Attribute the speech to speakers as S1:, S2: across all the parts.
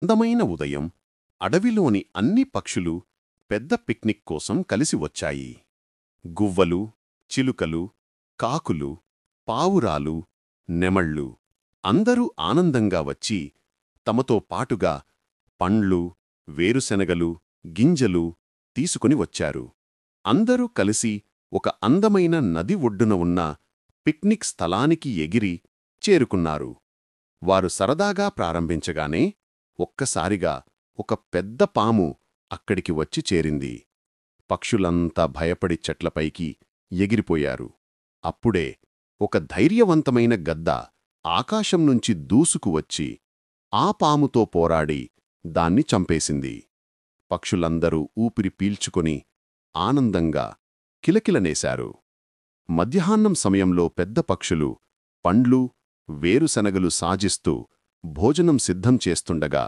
S1: అందమైన ఉదయం అడవిలోని అన్ని పక్షులు పెద్ద పిక్నిక్ కోసం కలిసి వచ్చాయి. గువ్వలు, చిలుకలు, కాకులు, పావురాలు, నెమళ్ళు అందరూ ఆనందంగా వచ్చి తమతో పాటుగా పండ్లు, వేరుశెనగలు, గింజలు తీసుకుని వచ్చారు. అందరూ కలిసి ఒక అందమైన నది ఒడ్డున ఉన్న పిక్నిక్ స్థలానికి ఎగిరి చేరుకున్నారు. వారు సరదాగా ప్రారంభించగానే ఒక్కసారిగా ఒక పెద్ద పాము అక్కడికి వచ్చి చేరింది. పక్షులంతా భయపడి చెట్లపైకి ఎగిరిపోయారు. అప్పుడే ఒక ధైర్యవంతమైన గద్ద ఆకాశం నుంచి దూసుకువచ్చి ఆ పాముతో పోరాడి దాన్ని చంపేసింది. పక్షులందరూ ఊపిరి పీల్చుకొని ఆనందంగా కిలకిలనేశారు. మధ్యాహ్నం సమయంలో పెద్ద పక్షులు పండ్లు, వేరుశనగలు సాజిస్తూ భోజనం సిద్ధం చేస్తుండగా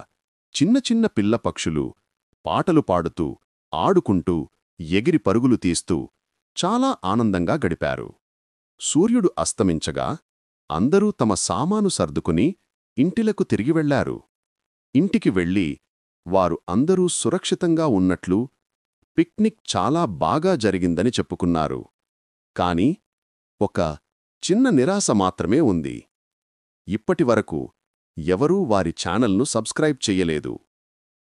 S1: చిన్న చిన్న పిల్ల పక్షులు పాటలు పాడుతూ, ఆడుకుంటూ, ఎగిరి పరుగులు తీస్తూ చాలా ఆనందంగా గడిపారు. సూర్యుడు అస్తమించగా అందరూ తమ సామాను సర్దుకుని ఇంటిలకు తిరిగి వెళ్లారు. ఇంటికి వెళ్ళి వారు అందరూ సురక్షితంగా ఉన్నట్లు, పిక్నిక్ చాలా బాగా జరిగిందని చెప్పుకున్నారు. కాని ఒక చిన్న నిరాశ మాత్రమే ఉంది. ఇప్పటివరకు ఎవరూ వారి ఛానల్ను సబ్స్క్రైబ్ చెయ్యలేదు.